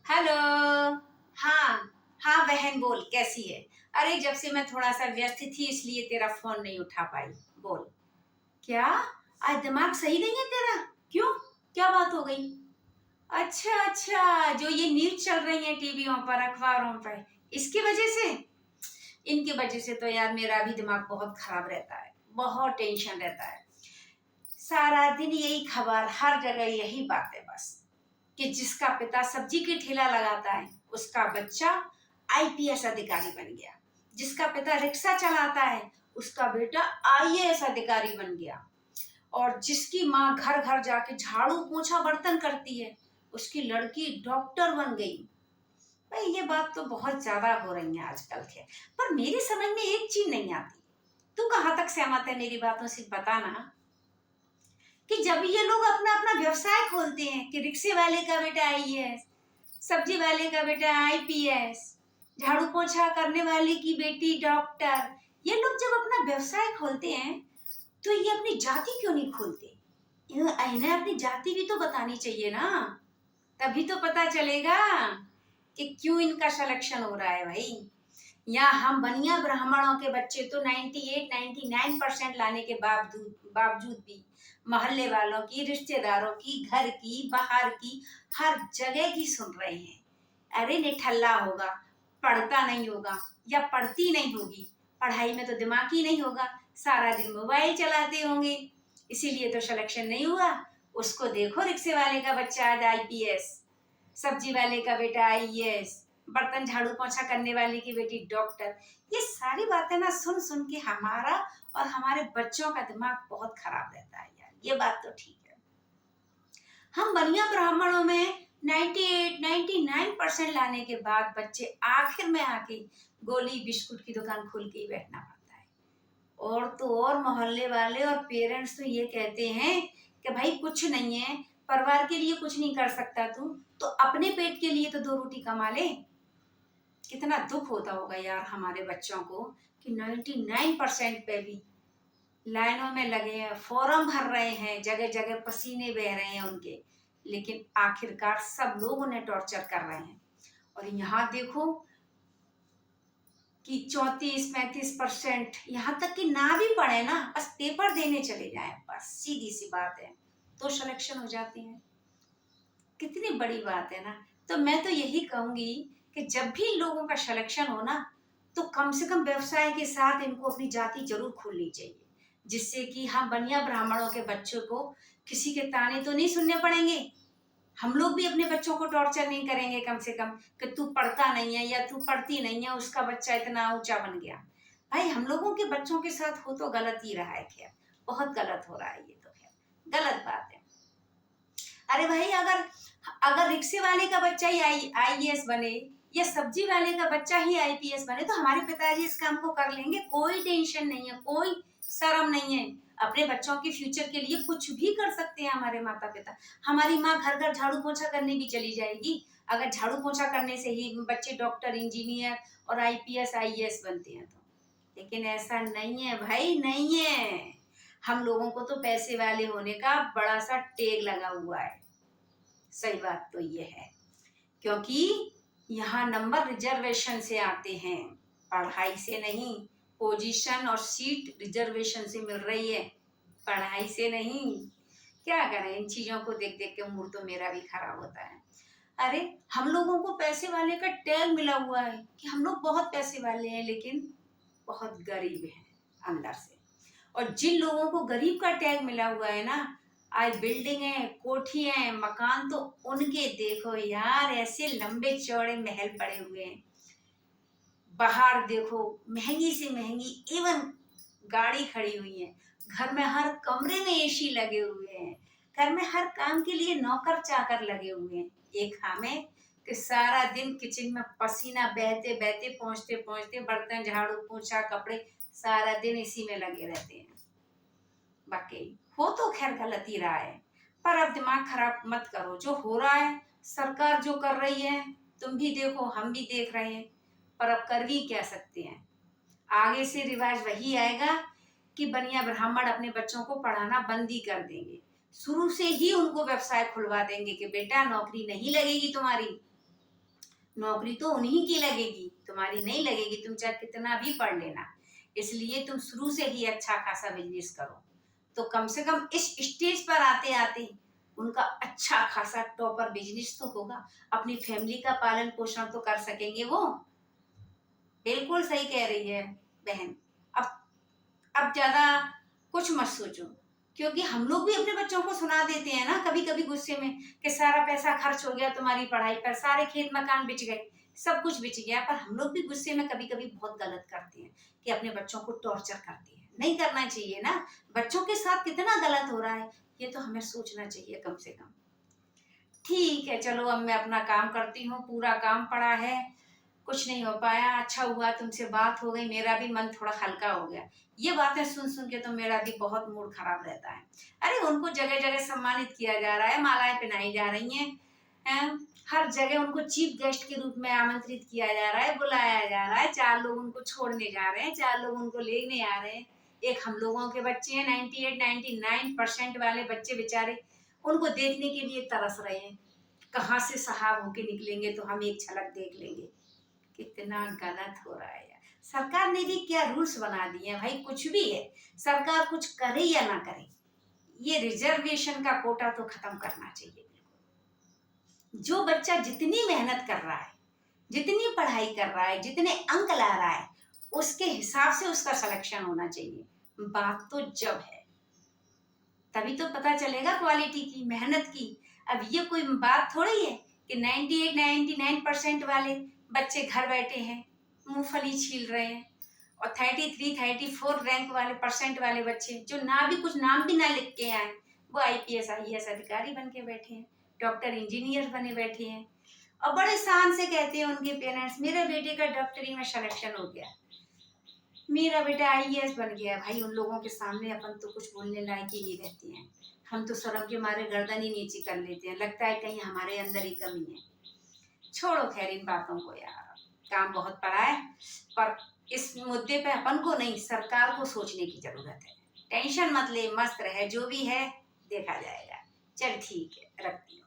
Hello. हाँ। हाँ बहन बोल कैसी है। अरे जब से मैं थोड़ा सा व्यस्त थी इसलिए तेरा फोन नहीं उठा पाई। बोल। क्या? आज दिमाग सही नहीं है तेरा? क्यों? क्या बात हो गई? अच्छा अच्छा, जो ये न्यूज चल रही है टीवियों पर अखबारों पर, इसकी वजह से। इनकी वजह से तो यार मेरा भी दिमाग बहुत खराब रहता है, बहुत टेंशन रहता है। सारा दिन यही खबर, हर जगह यही बातें बस, कि जिसका पिता सब्जी की ठेला लगाता है उसका बच्चा आईपीएस अधिकारी बन गया, जिसका पिता रिक्शा चलाता है उसका बेटा आईएएस अधिकारी बन गया, और जिसकी माँ घर घर जाके झाड़ू पोछा बर्तन करती है उसकी लड़की डॉक्टर बन गई। भाई ये बात तो बहुत ज्यादा हो रही है आजकल के, पर मेरी समझ में एक चीज नहीं आती। तू कहाँ तक सहमत है मेरी बातों से, बताना। कि जब ये लोग अपना अपना व्यवसाय खोलते हैं कि रिक्शे वाले का बेटा आईएएस, सब्जी वाले का बेटा आईपीएस, झाड़ू पोछा करने वाले की बेटी डॉक्टर, ये लोग जब अपना व्यवसाय खोलते हैं तो ये अपनी जाति क्यों नहीं खोलते? इन्हें अपनी जाति भी तो बतानी चाहिए ना, तभी तो पता चलेगा कि क्यों इनका सिलेक्शन हो रहा है भाई। यहाँ हम बनिया ब्राह्मणों के बच्चे तो 98-99% लाने के बावजूद बावजूद भी मोहल्ले वालों की, रिश्तेदारों की, घर की, बाहर की, हर जगह की सुन रहे हैं। अरे निठल्ला होगा, पढ़ता नहीं होगा या पढ़ती नहीं होगी, पढ़ाई में तो दिमाग ही नहीं होगा, सारा दिन मोबाइल चलाते होंगे, इसीलिए तो सिलेक्शन नहीं हुआ। उसको देखो, रिक्शे वाले का बच्चा आज आईपीएस, सब्जी वाले का बेटा आईएएस, बर्तन झाड़ू पोछा करने वाले की बेटी डॉक्टर। ये सारी बातें ना सुन सुन के हमारा और हमारे बच्चों का दिमाग बहुत खराब रहता है यार, ये बात तो ठीक है। हम बनिया ब्राह्मणों में 98-99% लाने के बाद बच्चे आखिर में आके गोली बिस्कुट की दुकान खोल के ही बैठना पड़ता है। और तो और मोहल्ले वाले और पेरेंट्स तो ये कहते हैं कि भाई कुछ नहीं है, परिवार के लिए कुछ नहीं कर सकता तू, तो अपने पेट के लिए तो दो रोटी कमा ले। कितना दुख होता होगा यार हमारे बच्चों को कि 99% पे भी लाइनों में लगे हैं, फॉर्म भर रहे हैं, जगह जगह पसीने बह रहे हैं उनके, लेकिन आखिरकार सब लोग उन्हें टॉर्चर कर रहे हैं। और यहाँ देखो कि 34-35%, यहाँ तक कि ना भी पढ़े ना, बस पेपर देने चले जाए, बस सीधी सी बात है, तो सिलेक्शन हो जाते हैं। कितनी बड़ी बात है ना। तो मैं तो यही कहूंगी कि जब भी लोगों का सिलेक्शन हो ना, तो कम से कम व्यवसाय के साथ इनको अपनी जाति जरूर खोलनी चाहिए, जिससे कि हम बनिया ब्राह्मणों के बच्चों को किसी के ताने तो नहीं सुनने पड़ेंगे। हम लोग भी अपने बच्चों को टॉर्चर नहीं करेंगे कम से कम, कि तू पढ़ता नहीं है या तू पढ़ती नहीं है, उसका बच्चा इतना ऊंचा बन गया। भाई हम लोगों के बच्चों के साथ हो तो गलत ही रहा है, खैर बहुत गलत हो रहा है, ये तो खैर गलत बात है। अरे भाई अगर अगर रिक्शे वाले का बच्चा ही आईएएस बने या सब्जी वाले का बच्चा ही आईपीएस बने तो हमारे पिताजी इस काम को कर लेंगे, कोई टेंशन नहीं है, कोई शर्म नहीं है। अपने बच्चों के फ्यूचर के लिए कुछ भी कर सकते हैं हमारे माता पिता। हमारी माँ घर घर झाड़ू पोछा करने भी चली जाएगी, अगर झाड़ू पोछा करने से ही बच्चे डॉक्टर, इंजीनियर और आईपीएस आईएएस बनते हैं तो। लेकिन ऐसा नहीं है भाई, नहीं है। हम लोगों को तो पैसे वाले होने का बड़ा सा टेग लगा हुआ है। सही बात तो ये है, क्योंकि यहाँ नंबर रिजर्वेशन से आते हैं, पढ़ाई से नहीं। पोजीशन और सीट रिजर्वेशन से मिल रही है, पढ़ाई से नहीं। क्या करें, इन चीजों को देख देख के मूड तो मेरा भी खराब होता है। अरे हम लोगों को पैसे वाले का टैग मिला हुआ है कि हम लोग बहुत पैसे वाले हैं, लेकिन बहुत गरीब हैं अंदर से। और जिन लोगों को गरीब का टैग मिला हुआ है ना, आज बिल्डिंगें, कोठियां, मकान तो उनके देखो यार, ऐसे लंबे चौड़े महल पड़े हुए हैं। बाहर देखो महंगी से महंगी इवन गाड़ी खड़ी हुई है, घर में हर कमरे में एसी लगे हुए हैं, घर में हर काम के लिए नौकर चाकर लगे हुए हैं। एक हमें कि सारा दिन किचन में पसीना बहते बहते, पहुंचते पहुंचते बर्तन झाड़ू पोछा कपड़े, सारा दिन इसी में लगे रहते हैं। बाकी हो तो खैर गलत ही रहा है, पर अब दिमाग खराब मत करो। जो हो रहा है, सरकार जो कर रही है, तुम भी देखो हम भी देख रहे हैं, पर अब कर भी क्या सकते हैं। आगे से रिवाज वही आएगा कि बनिया ब्राह्मण अपने बच्चों को पढ़ाना बंद ही कर देंगे, शुरू से ही उनको व्यवसाय खुलवा देंगे कि बेटा नौकरी नहीं लगेगी तुम्हारी, नौकरी तो उन्हीं की लगेगी, तुम्हारी नहीं लगेगी, तुम चाहे कितना भी पढ़ लेना। इसलिए तुम शुरू से ही अच्छा खासा बिजनेस करो, तो कम से कम इस स्टेज पर आते आते उनका अच्छा खासा टॉपर बिजनेस तो होगा, अपनी फैमिली का पालन पोषण तो कर सकेंगे वो। बिल्कुल सही कह रही है बहन। अब ज्यादा कुछ मत सोचो, क्योंकि हम लोग भी अपने बच्चों को सुना देते हैं ना कभी कभी गुस्से में कि सारा पैसा खर्च हो गया तुम्हारी पढ़ाई पर, सारे खेत मकान बिच गए, सब कुछ बिच गया। पर हम लोग भी गुस्से में कभी कभी बहुत गलत करते हैं कि अपने बच्चों को टॉर्चर करते हैं। नहीं करना चाहिए ना, बच्चों के साथ कितना गलत हो रहा है ये तो हमें सोचना चाहिए कम से कम। ठीक है, चलो अब मैं अपना काम करती हूँ, पूरा काम पड़ा है, कुछ नहीं हो पाया। अच्छा हुआ तुमसे बात हो गई, मेरा भी मन थोड़ा हल्का हो गया। ये बातें सुन सुन के तो मेरा भी बहुत मूड खराब रहता है। अरे उनको जगह जगह सम्मानित किया जा रहा है, मालाएं पहनाई जा रही हैं, हर जगह उनको चीफ गेस्ट के रूप में आमंत्रित किया जा रहा है, बुलाया जा रहा है। 4 लोग उनको छोड़ने जा रहे हैं, 4 लोग उनको लेने आ रहे हैं। एक हम लोगों के बच्चे हैं 98-99% वाले बच्चे बेचारे, उनको देखने के लिए तरस रहे हैं, कहाँ से साहब होके निकलेंगे तो हम एक झलक देख लेंगे। कितना गलत हो रहा है यार। सरकार ने भी क्या रूल्स बना दिए हैं भाई, कुछ भी है, सरकार कुछ करे या ना करे, ये रिजर्वेशन का कोटा तो खत्म करना चाहिए। जो बच्चा जितनी मेहनत कर रहा है, जितनी पढ़ाई कर रहा है, जितने अंक ला रहा है, उसके हिसाब से उसका सिलेक्शन होना चाहिए। बात तो जब है तभी तो पता चलेगा क्वालिटी की, मेहनत की। अब ये कोई बात थोड़ी है कि 98-99% वाले बच्चे घर बैठे हैं, मूंगफली छील रहे हैं, और 33-34 रैंक वाले परसेंट वाले बच्चे जो ना भी कुछ नाम भी ना लिख के आए, वो IPS IAS अधिकारी बन के बैठे हैं, डॉक्टर इंजीनियर बने बैठे हैं, और बड़े शान से कहते हैं उनके पेरेंट्स मेरे बेटे का डॉक्टरी में सिलेक्शन हो गया, मेरा बेटा IAS बन गया। भाई उन लोगों के सामने अपन तो कुछ बोलने लायक ही नहीं रहते हैं, हम तो शर्म के मारे गर्दन ही नीची कर लेते हैं, लगता है कहीं हमारे अंदर ही कमी है। छोड़ो खैर इन बातों को यार, काम बहुत पड़ा है, पर इस मुद्दे पे अपन को नहीं, सरकार को सोचने की जरूरत है। टेंशन मत ले, मस्त रहे, जो भी है देखा जाएगा। चल ठीक है, रखती हूँ।